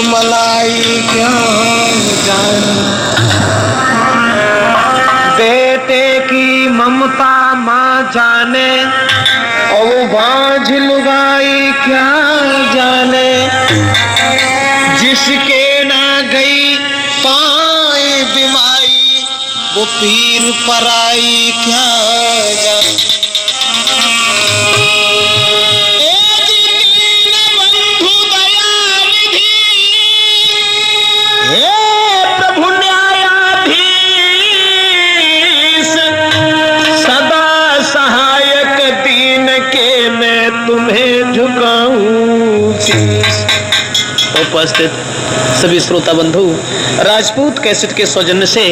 मलाई क्या बेटे की ममता माँ जाने और वो बांझ लुगाई क्या जाने, जिसके ना गई पाए बीमारी वो पीर पराई क्या जाने। उपस्थित सभी श्रोता बंधु, राजपूत कैसेट के सौजन्य से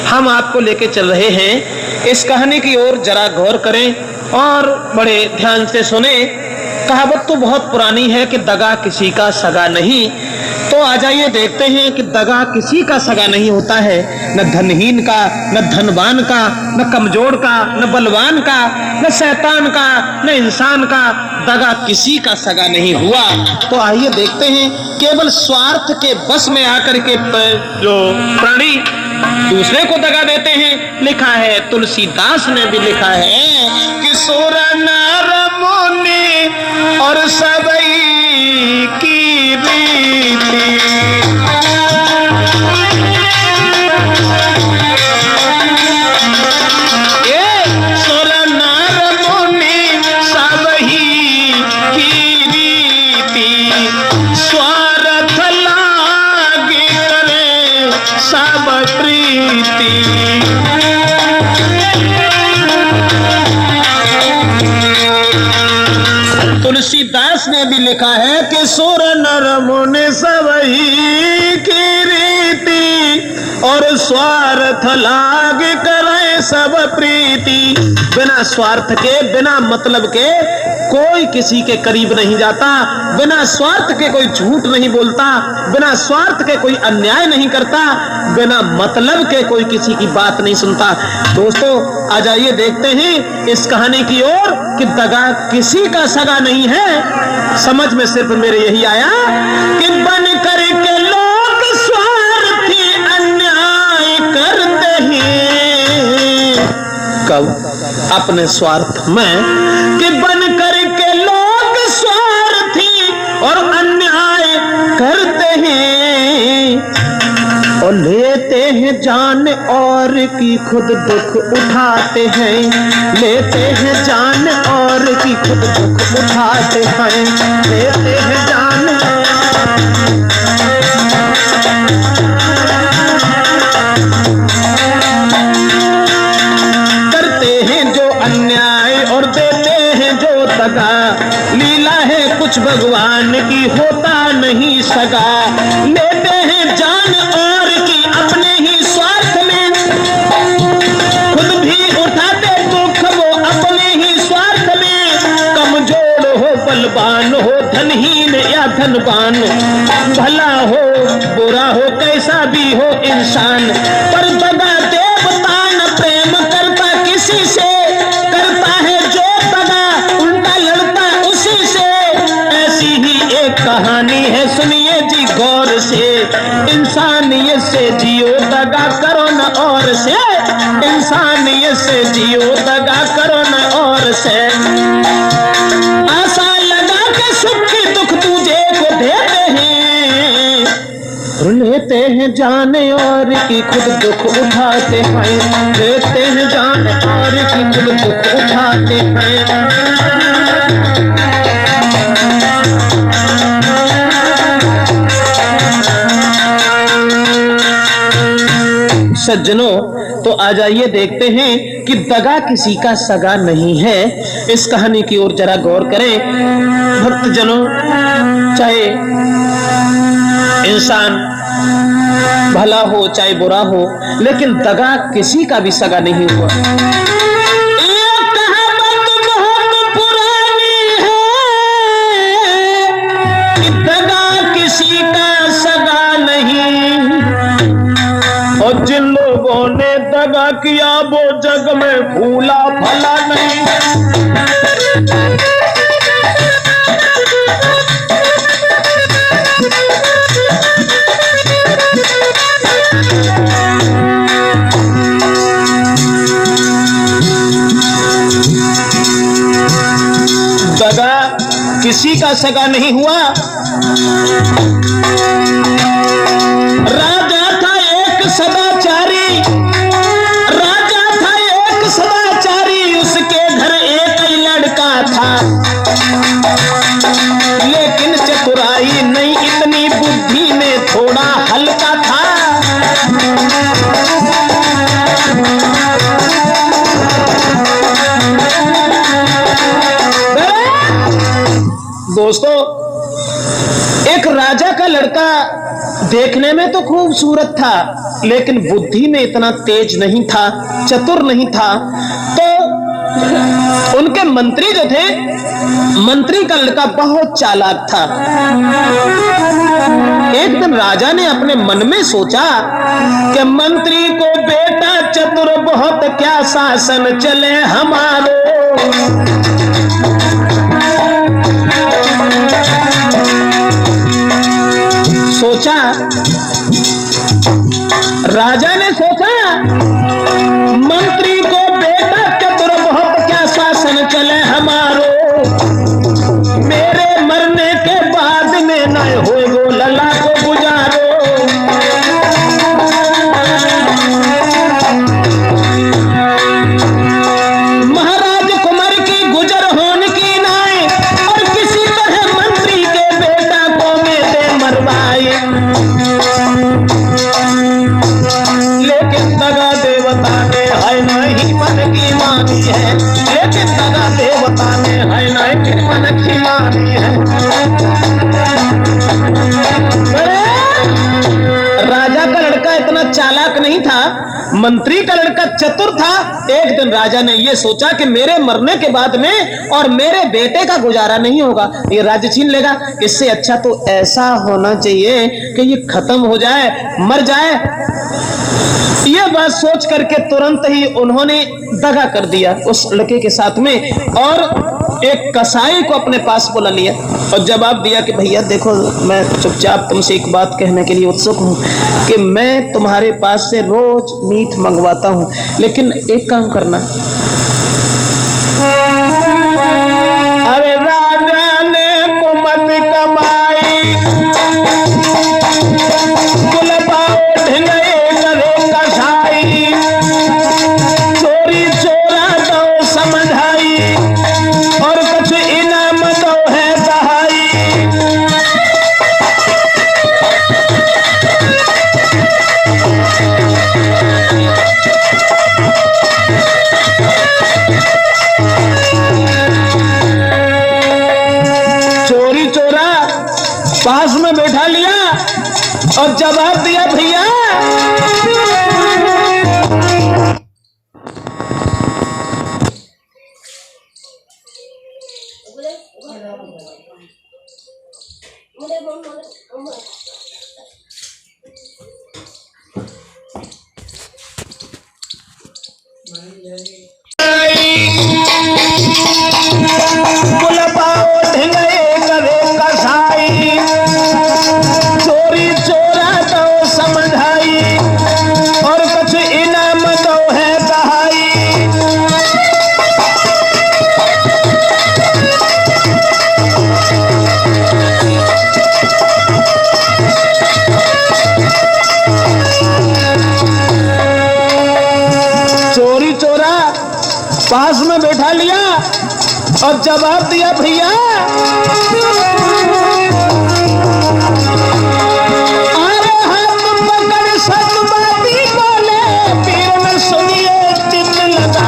हम आपको लेके चल रहे हैं। इस कहानी की ओर जरा गौर करें और बड़े ध्यान से सुने। कहावत तो बहुत पुरानी है कि दगा किसी का सगा नहीं। तो आ जाइए देखते हैं कि दगा किसी का सगा नहीं होता है, न धनहीन का, न धनवान का, न कमजोर का, न बलवान का, न शैतान का, न इंसान का। दगा किसी का सगा नहीं हुआ। तो आइए देखते हैं, केवल स्वार्थ के बस में आकर के जो प्राणी दूसरे को दगा देते हैं। लिखा है, तुलसीदास ने भी लिखा है कि सुर नर मुनि और सबई की रीति, तुलसीदास ने भी लिखा है कि सुर नर मुनि सबही की रीति और स्वार्थ लाग करे सब प्रीति। बिना स्वार्थ के, बिना मतलब के कोई किसी के करीब नहीं जाता, बिना स्वार्थ के कोई झूठ नहीं बोलता, बिना स्वार्थ के कोई अन्याय नहीं करता, बिना मतलब के कोई किसी की बात नहीं सुनता। दोस्तों आ जाइए देखते हैं इस कहानी की ओर कि दगा किसी का सगा नहीं है। समझ में सिर्फ मेरे यही आया कि बन करके लोग स्वार्थी अन्याय करते हैं। कब? अपने स्वार्थ में। कि बन करके लोग स्वार्थी और अन्याय करते हैं और लेते हैं जान और की खुद दुख उठाते हैं। लेते हैं जान और की खुद दुख उठाते हैं। लेते हैं जान करते हैं जो अन्याय और देते हैं जो दगा। लीला है कुछ भगवान की, होता नहीं सगा। लेते हैं जान और की अपने ही स्वार्थ में, खुद भी उठाते दुख वो अपने ही स्वार्थ में। कमजोर हो बलवान हो, धनहीन या धनवान, भला हो बुरा हो कैसा भी हो इंसान, पर दगा देवता न प्रेम करता किसी से। करता है जो दगा उल्टा लड़ता उसी से। ऐसी ही एक कहानी है, सुनिए जी गौर से। इंसानियत से जियो दगा करो न और से। इंसानियत से जियो दगा करो न और से। आशा लगा के सुख दुख तुझे को देते हैं। लेते हैं जान और की खुद दुख उठाते हैं। लेते हैं जान और की खुद दुख उठाते हैं। सज्जनों तो आ जाइए देखते हैं कि दगा किसी का सगा नहीं है। इस कहानी की ओर जरा गौर करें भक्तजनों। चाहे इंसान भला हो चाहे बुरा हो, लेकिन दगा किसी का भी सगा नहीं हुआ। जिन लोगों ने दगा किया वो जग में फूला फला नहीं। सगा नहीं हुआ। राजा था एक सदाचारी, राजा था एक सदाचारी, उसके घर एक ही लड़का था, लेकिन चतुराई नहीं इतनी, बुद्धि में थोड़ा हल्का था। दोस्तों, एक राजा का लड़का देखने में तो खूबसूरत था, लेकिन बुद्धि में इतना तेज नहीं था, चतुर नहीं था। तो उनके मंत्री जो थे, मंत्री का लड़का बहुत चालाक था। एक दिन राजा ने अपने मन में सोचा कि मंत्री को बेटा चतुर बहुत, क्या शासन चले हमारो। सोचा, राजा ने सोचा, मंत्री को बेटा चतुर बहुत, क्या शासन चले हमारो। मेरे मरने के बाद में न होए गो लला को गुजारो। महाराज कुमार की गुजर होने की नाए, और किसी तरह मंत्री के बेटा को में दे मरवाए। लेकिन दगा देवता ने है नहीं मन की मानी है, लेकिन दगा देवता ने है नहीं मन की मानी है। राजा का लड़का इतना चालाक नहीं था, मंत्री का लड़का चतुर था। एक दिन राजा ने यह सोचा कि मेरे मरने के बाद में और मेरे बेटे का गुजारा नहीं होगा, ये राज्य छीन लेगा। इससे अच्छा तो ऐसा होना चाहिए कि ये खत्म हो जाए, मर जाए। यह बात सोच करके तुरंत ही उन्होंने दगा कर दिया उस लड़के के साथ में, और एक कसाई को अपने पास बुला लिया और जवाब दिया कि भैया देखो, मैं चुपचाप तुमसे एक बात कहने के लिए उत्सुक हूं कि मैं तुम्हारे पास से रोज मीट मंगवाता हूं, लेकिन एक काम करना। अरे राजा ने कुमत कमाई, गुलबाओ ढंगे करे कसाई, चोरी चोरा दो समझाई, और कुछ इनाम दो है दहाई। चोरी चोरा पास में बैठा लिया और जवाब दिया, भैया गुलबाओ ढंगे करे कसाई, चोरी चोरा दो समझाई, और कुछ इनाम दो है दहाई। चोरी चोरा पास में बैठा लिया और जवाब दिया, भैया अरे हाथ पकड़ सतबाती बोले, पीर में सुनिए चित लगा।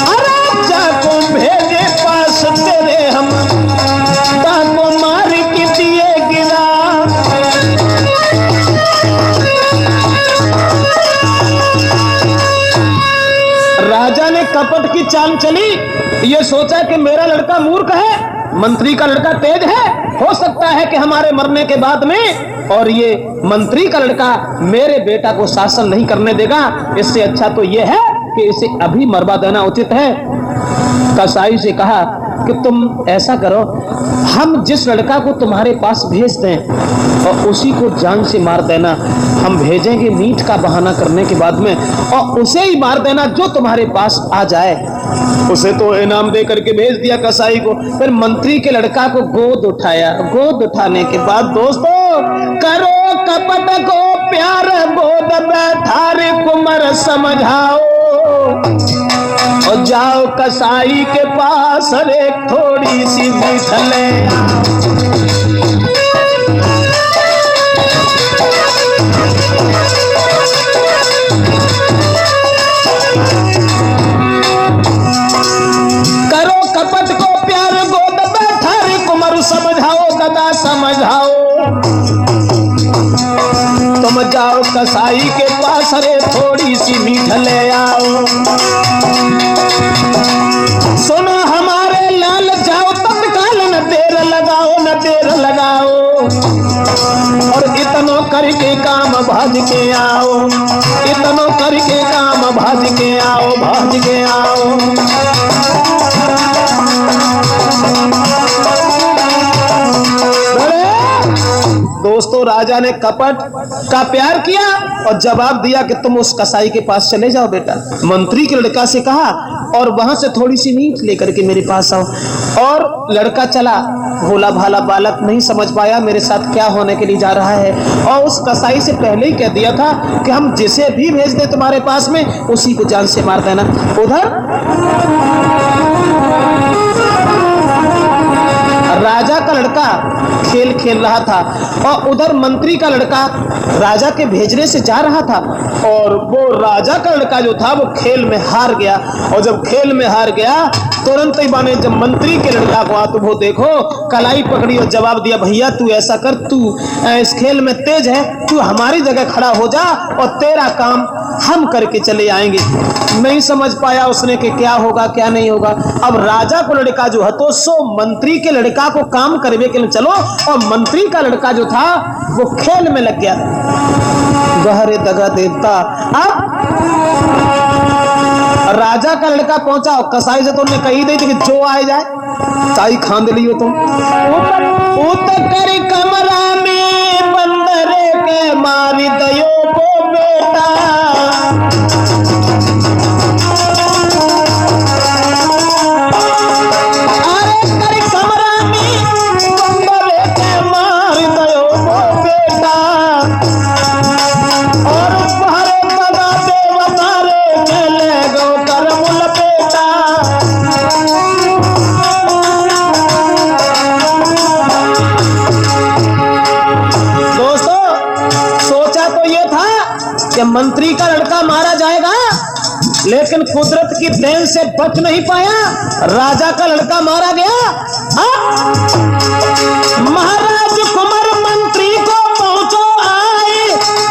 अरे जाको भेजे पास तेरे हम, ताको मार के दिए गिरा। राजा ने कपट की चाल चली, ये सोचा कि मेरा लड़का मूर्ख है, मंत्री का लड़का तेज है, हो सकता है कि हमारे मरने के बाद में और ये मंत्री का लड़का मेरे बेटा को शासन नहीं करने देगा। इससे अच्छा तो ये है कि इसे अभी मरवा देना उचित है। कसाई से कहा कि तुम ऐसा करो, हम जिस लड़का को तुम्हारे पास भेज दें और उसी को जान से मार देना। हम भेजेंगे मीट का बहाना करने के बाद में, और उसे ही मार देना जो तुम्हारे पास आ जाए। उसे तो इनाम दे करके भेज दिया कसाई को। फिर मंत्री के लड़का को गोद उठाया। गोद उठाने के बाद दोस्तों, करो कपट को प्यार, गोद बैठा रे कुंवर समझाओ, और जाओ कसाई के पास रे थोड़ी सी मीठ ले। करो कपट को प्यार, गोद बैठा रे कुंवर समझाओ, दादा समझाओ। तुम जाओ कसाई के पास रे थोड़ी सी मीठ ले आओ। सुनो हमारे लाल, जाओ तत्काल, न देर लगाओ, न देर लगाओ, और इतनो करके काम भाज के आओ, इतनो करके काम भाज के आओ, भाज के आओ। दोस्तों, राजा ने कपट का प्यार किया और जवाब दिया कि तुम उस कसाई के पास चले जाओ बेटा। मंत्री के लड़का से कहा, और वहां से थोड़ी सी मीट लेकर के मेरे पास आओ। और लड़का चला। भोला भाला बालक नहीं समझ पाया मेरे साथ क्या होने के लिए जा रहा है, और उस कसाई से पहले ही कह दिया था कि हम जिसे भी भेज दे तुम्हारे पास में, उसी को जान से मार देना। उधर राजा का लड़का खेल खेल रहा था, और उधर मंत्री का लड़का राजा के भेजने से जा रहा था, और वो राजा का लड़का जो था वो खेल में हार गया। और जब खेल में हार गया, तुरंत ही माने जब मंत्री के लड़का को तो वो देखो कलाई पकड़ी और जवाब दिया, भैया तू ऐसा कर, तू इस खेल में तेज है, तू हमारी जगह खड़ा हो जा और तेरा काम हम करके चले आएंगे। नहीं समझ पाया उसने कि क्या होगा क्या नहीं होगा। अब राजा को लड़का जो है तो सो मंत्री के लड़का को काम करवे के लिए चलो, और मंत्री का लड़का जो था वो खेल में लग गया। गहरे दगा देवता। अब राजा का लड़का पहुंचा, कसाई से तो उन्हें कही दी थी कि जो आए जाए, चाई खांद लियो तुम। उतर कमरा में बंदरे के मारी दयो को बेटा, मंत्री का लड़का मारा जाएगा, लेकिन कुदरत की देन से बच नहीं पाया। राजा का लड़का मारा गया। महाराज कुंवर मंत्री को पहुंचो आए,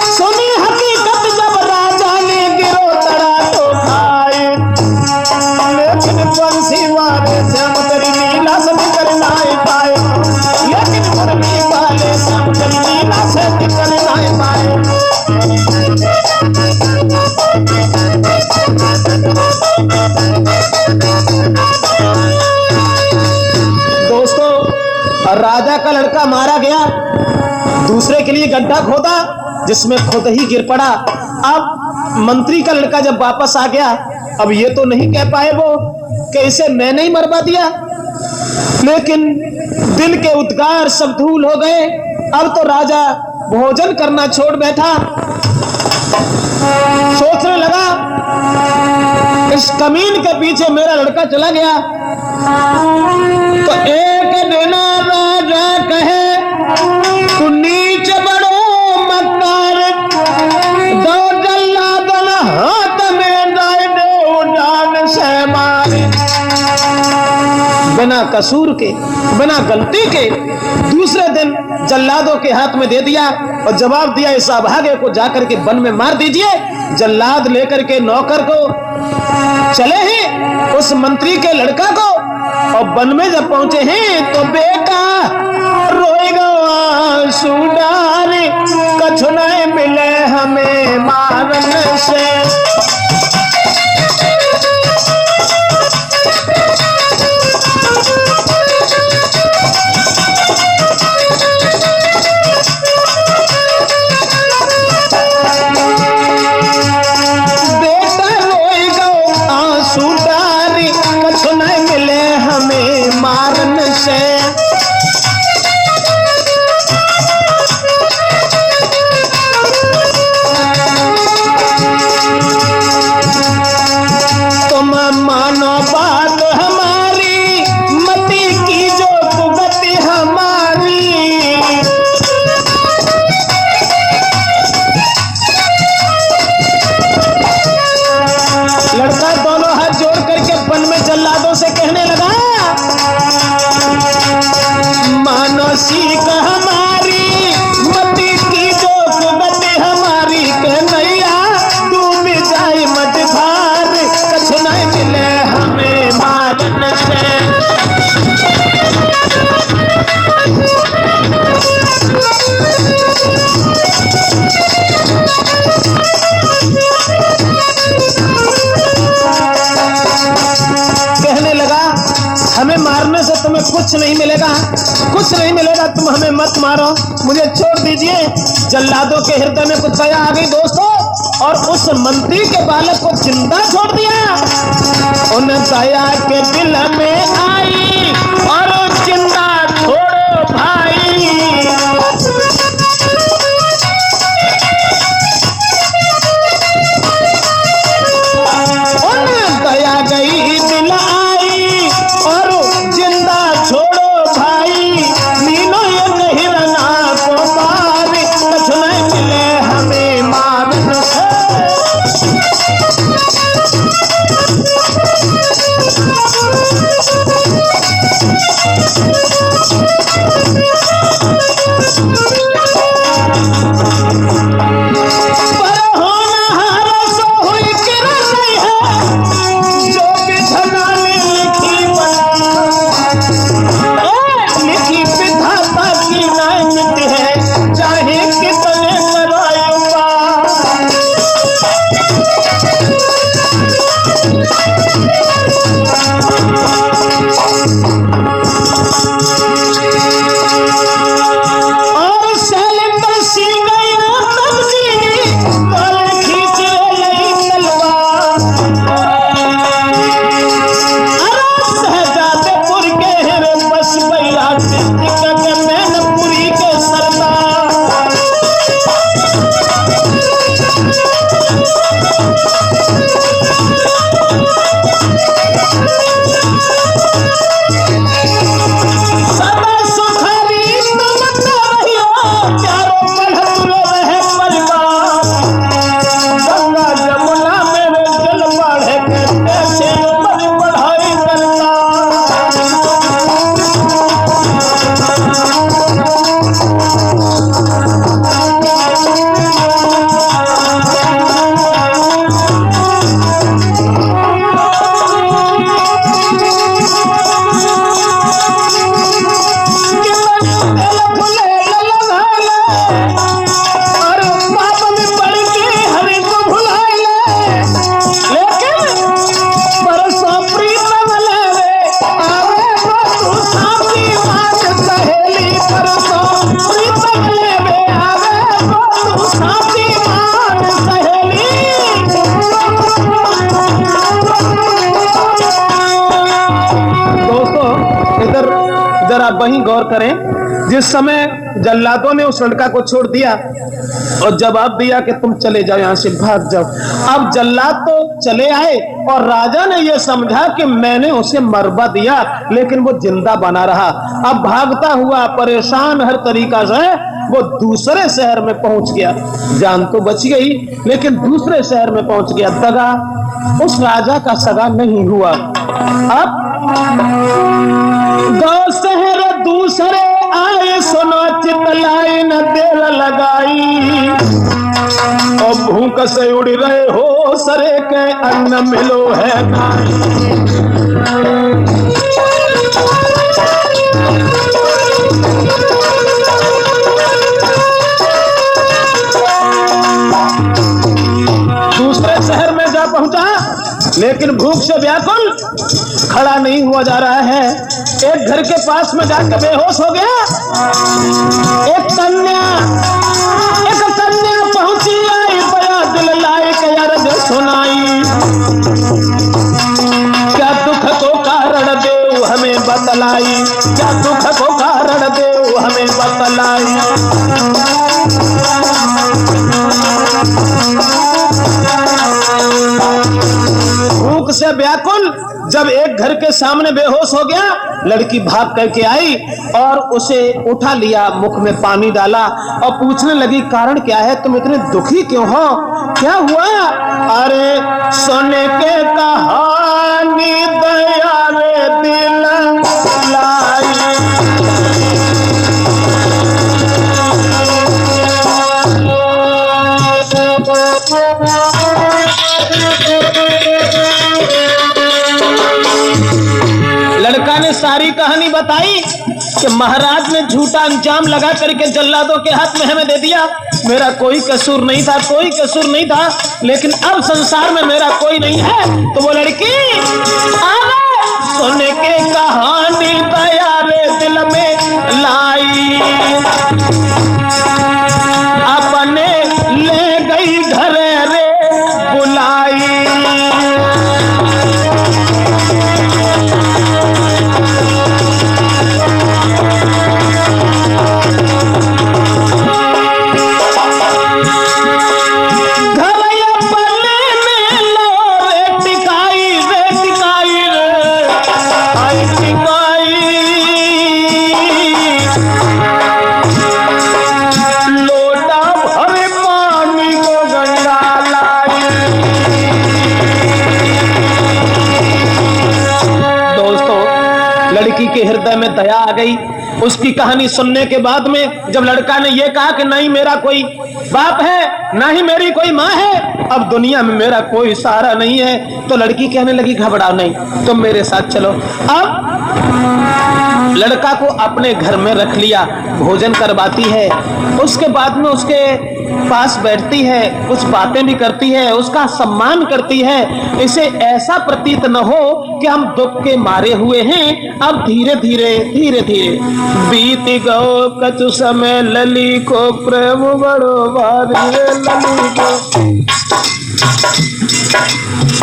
सुनी हकीकत जब राजा ने गिरो तड़ा तो खाए, लेकिन बंसी वाले से हम तेरी लीला से निकल नहीं पाए, लेकिन मुरली वाले से हम तेरी लीला से निकल नहीं पाए। दोस्तों, राजा का लड़का मारा गया, दूसरे के लिए गड्ढा खोदा जिसमें खुद ही गिर पड़ा। अब मंत्री का लड़का जब वापस आ गया, अब ये तो नहीं कह पाए वो कि इसे मैंने ही मरवा दिया, लेकिन दिल के उद्गार सब धूल हो गए। अब तो राजा भोजन करना छोड़ बैठा, सोचने लगा इस कमीन के पीछे मेरा लड़का चला गया। तो एक दिन राजा कहे, तू नीच बड़ो मक्कार, दो जल्लादन हाथ में दाए दे उड़ान से मारे। बिना कसूर के, बिना गलती के दूसरे दिन जल्लादों के हाथ में दे दिया और जवाब दिया, इस अभागे को जाकर के वन में मार दीजिए। जल्लाद लेकर के नौकर को चले हैं उस मंत्री के लड़का को, और वन में जब पहुंचे हैं तो बेटा रोएगा आंसू डाले, कछु नहीं मिले हमें मारने से। से। तुम मानो बात हमारी, मति की जो भुगति हमारी। लड़का दोनों हाथ जोड़ करके वन में जल्लादों से कहने लगा, मानो सीख हमारी, मति की जो भुगति हमारी। कन्हैया डूब जाए मझधार, कछ नहीं मिले हमें मारन से। कहने लगा, हमें मारने से तुम्हें कुछ नहीं मिलेगा, कुछ नहीं मिलेगा, तुम हमें मत मारो, मुझे छोड़ दीजिए। जल्लादों के हृदय में कुछ दया आ गई दोस्तों, और उस मंत्री के बालक को जिंदा छोड़ दिया। उन दया के दिल में आई और जिंदा छोड़ो भाई। उन दया गई दिल आई और जिंदा छोड़ो भाई। मीनो ये नहीं रना को मार, कुछ नहीं मिले हमें मारन से। जरा वहीं गौर करें, जिस समय जल्लादों ने उस लड़का को छोड़ दिया और जवाब दिया कि तुम चले जाओ, यहां से भाग जाओ। अब जल्लाद तो चले आए और राजा ने यह समझा कि मैंने उसे मरवा दिया, लेकिन वो जिंदा बना रहा। अब भागता हुआ परेशान हर तरीका से वो दूसरे शहर में पहुंच गया। जान तो बच गई, लेकिन दूसरे शहर में पहुंच गया। दगा उस राजा का सगा नहीं हुआ। अब दो शहर दूसरे आए, सुनो चितलाई न देर लगाई। और भूख से उड़ रहे हो सरे के अन्न मिलो है नाई। दूसरे शहर में जा पहुंचा, लेकिन भूख से व्याकुल खड़ा नहीं हुआ जा रहा है। एक घर के पास में जाकर बेहोश हो गया। एक कन्या पहुंची आई, बड़ा दिल लाई क्या रज सुनाई। क्या दुख को कारण देव हमें बता भलाई, क्या दुख को कारण देव हमें बतलाई। भूख से व्याकुल जब एक घर के सामने बेहोश हो गया, लड़की भाग करके आई और उसे उठा लिया, मुख में पानी डाला और पूछने लगी कारण क्या है, तुम इतने दुखी क्यों हो, क्या हुआ? अरे सोने के कहानी दया रे दिल लाई। लड़का ने सारी कहानी बताई कि महाराज ने झूठा अंजाम लगा करके जल्लादों के हाथ में हमें दे दिया, मेरा कोई कसूर नहीं था, कोई कसूर नहीं था, लेकिन अब संसार में मेरा कोई नहीं है। तो वो लड़की सोने के कहानी दया रे दिल में लाई, अपने ले गई घर रे बुलाई। लड़की के हृदय में दया आ गई। उसकी कहानी सुनने के बाद में जब लड़का ने यह कहा कि नहीं मेरा कोई बाप है, ना ही मेरी कोई माँ है, अब दुनिया में मेरा कोई सहारा नहीं है, तो लड़की कहने लगी घबराओ नहीं, तुम मेरे साथ चलो। अब लड़का को अपने घर में रख लिया, भोजन करवाती है, उसके बाद में उसके पास बैठती है, कुछ बातें भी करती है, उसका सम्मान करती है। इसे ऐसा प्रतीत न हो कि हम दुख के मारे हुए हैं। अब धीरे धीरे धीरे धीरे बीत गयो कछु समय लली को प्रेम बड़ो भारी रे लली को।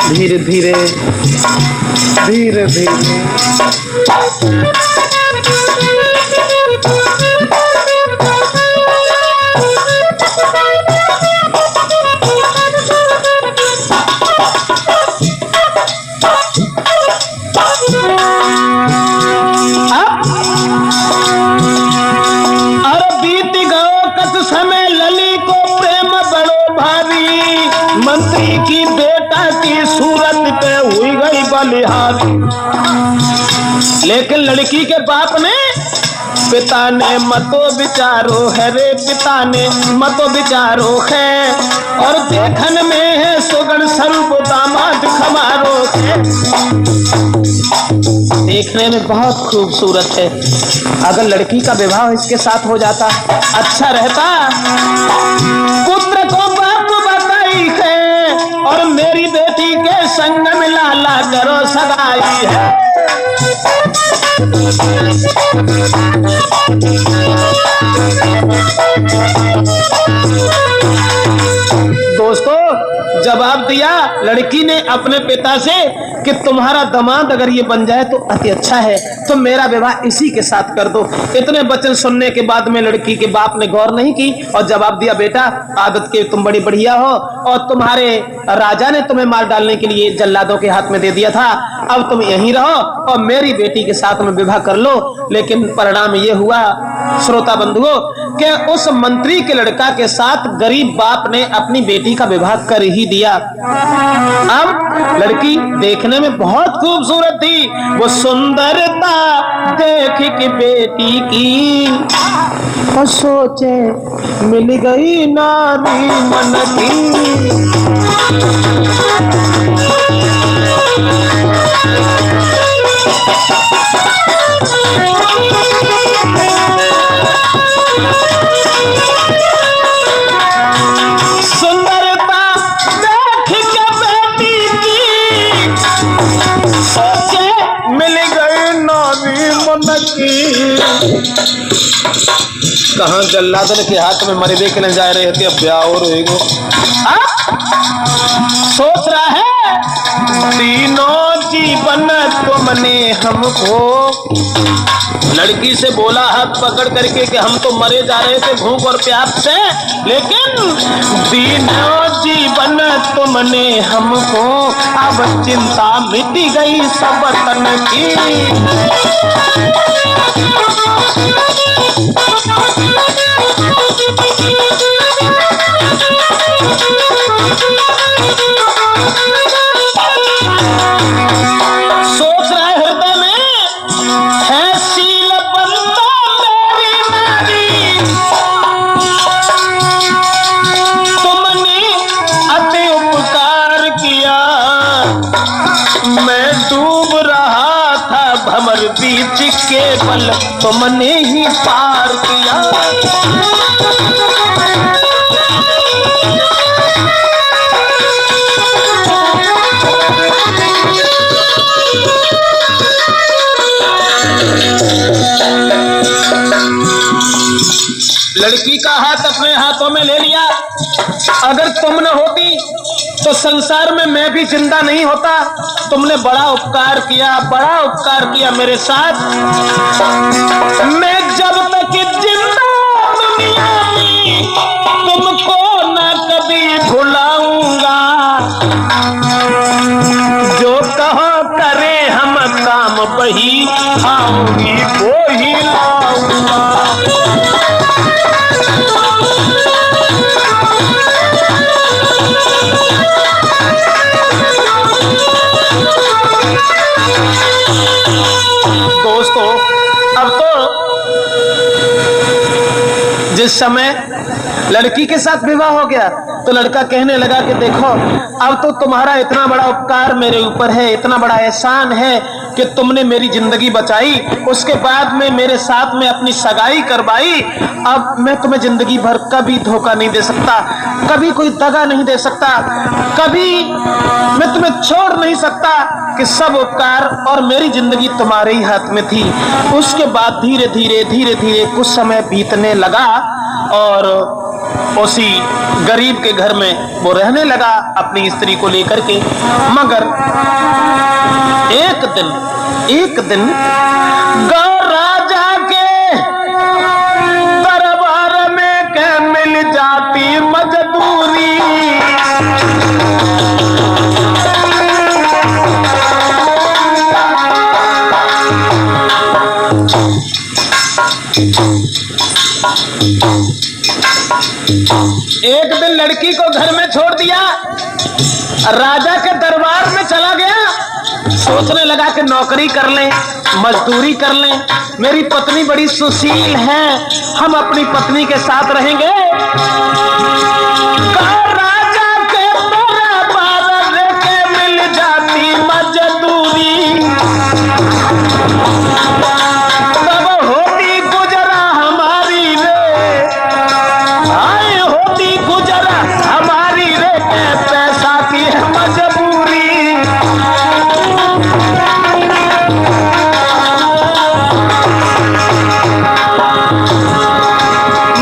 धीरे धीरे धीरे धीरे मंत्री की बेटा की सूरत पे हुई गई बलिहारी। लेकिन लड़की के बाप ने पिता ने मतो विचारो है रे, पिता ने मतो विचारो है, और देखन में है सुगण स्वरूप दामाद खमारो है। देखने में बहुत खूबसूरत है, अगर लड़की का विवाह इसके साथ हो जाता अच्छा रहता। पुत्र को बाप बताई है और मेरी बेटी के संग में लाला करो सगाई है। दोस्तों, जवाब दिया लड़की ने अपने पिता से कि तुम्हारा दामाद अगर ये बन जाए तो अति अच्छा है, तुम मेरा विवाह इसी के साथ कर दो। इतने वचन सुनने के बाद में लड़की के बाप ने गौर नहीं की और जवाब दिया, बेटा आदत के तुम बड़ी बढ़िया हो और तुम्हारे राजा ने तुम्हें मार डालने के लिए जल्लादों के हाथ में दे दिया था, अब तुम यहीं रहो और मेरी बेटी के साथ में विवाह कर लो। लेकिन परिणाम ये हुआ श्रोता बंधुओं कि उस मंत्री के लड़का के साथ गरीब बाप ने अपनी बेटी का विवाह कर ही दिया। अब लड़की देखने में बहुत खूबसूरत थी, वो सुंदरता देख के बेटी की और सोचे मिल गई नारी मन की। कहाँ जल्लादन के हाथ में मरे देख जा रहे थे, अब ब्याह और होएगो। सोच रहा है तीनों जीवन तुमने हमको, लड़की से बोला हाथ पकड़ करके कि हम तो मरे जा रहे थे भूख और प्यास से, लेकिन तीनों जीवन तुमने हमको, अब चिंता मिट गई सब तन की। सोच रहा है हृदय में है शील बंदा मेरी नारी, तुमने अति उपकार किया, मैं डूब रहा था भंवर बीच केवल तुमने ही पार किया। लड़की का हाथ अपने हाथों में ले लिया। अगर तुम न होती तो संसार में मैं भी जिंदा नहीं होता। तुमने बड़ा उपकार किया, बड़ा उपकार किया मेरे साथ। मैं जब तक जिंदा दुनिया में तुमको न कभी भुलाऊंगा, जो कहो करे हम काम वही आऊंगी वो ही लाऊंगा। दोस्तों, अब तो जिस समय लड़की के साथ विवाह हो गया तो लड़का कहने लगा कि देखो, अब तो तुम्हारा इतना बड़ा उपकार मेरे ऊपर है, इतना बड़ा एहसान है कि तुमने मेरी जिंदगी बचाई, उसके बाद में मेरे साथ में अपनी सगाई करवाई। अब मैं तुम्हें जिंदगी भर कभी धोखा नहीं दे सकता, कभी कोई दगा नहीं दे सकता, कभी मैं तुम्हें छोड़ नहीं सकता, कि सब उपकार और मेरी जिंदगी तुम्हारे ही हाथ में थी। उसके बाद धीरे धीरे कुछ समय बीतने लगा और उसी गरीब के घर में वो रहने लगा अपनी स्त्री को लेकर के। मगर एक दिन गौर राजा के दरबार में क्या मिल जाती मजदूरी। एक दिन लड़की को घर में छोड़ दिया, राजा के दरबार में चला गया। सोचने लगा कि नौकरी कर लें, मजदूरी कर लें, मेरी पत्नी बड़ी सुशील है, हम अपनी पत्नी के साथ रहेंगे। राजा के दरबार के मिल जाती मजदूरी, तब होती गुजरा हमारी रे, आए होती गुजरा हमारी रे, पैसा की है मजबूरी।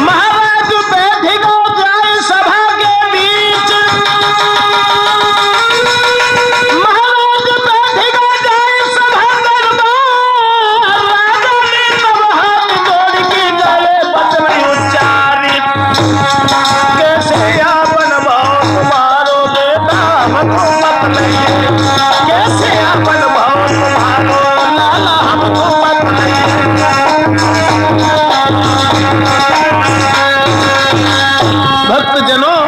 महाराज बैठ गो जाए सभा के बीच, महाराज बैठ गो जाए सभा दरबार, राजा ने तब हाथ जोड़ के गले बदले उच्चारित, कैसे आपन भाव तुम्हारो बेटा हमको मत नहीं, कैसे आपन भाव तुम्हारो लाला हमको मत नहीं। भक्तजनों,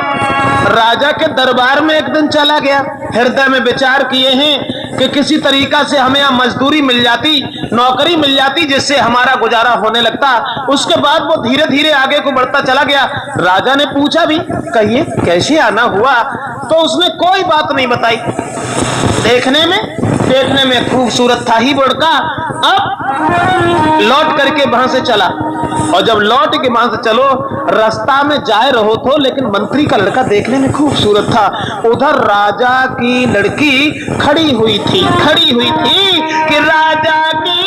राजा के दरबार में एक दिन चला गया, हृदय में विचार किए हैं कि किसी तरीका से हमें यहाँ मजदूरी मिल जाती, नौकरी मिल जाती, जिससे हमारा गुजारा होने लगता। उसके बाद वो धीरे धीरे आगे को बढ़ता चला गया। राजा ने पूछा भी, कहिए कैसे आना हुआ? तो उसने कोई बात नहीं बताई। देखने में खूबसूरत था ही लड़का। अब लौट करके वहां से चला, और जब लौट के वहां से चलो, रास्ता में जाए रहो तो, लेकिन मंत्री का लड़का देखने में खूबसूरत था। उधर राजा की लड़की खड़ी हुई थी कि राजा की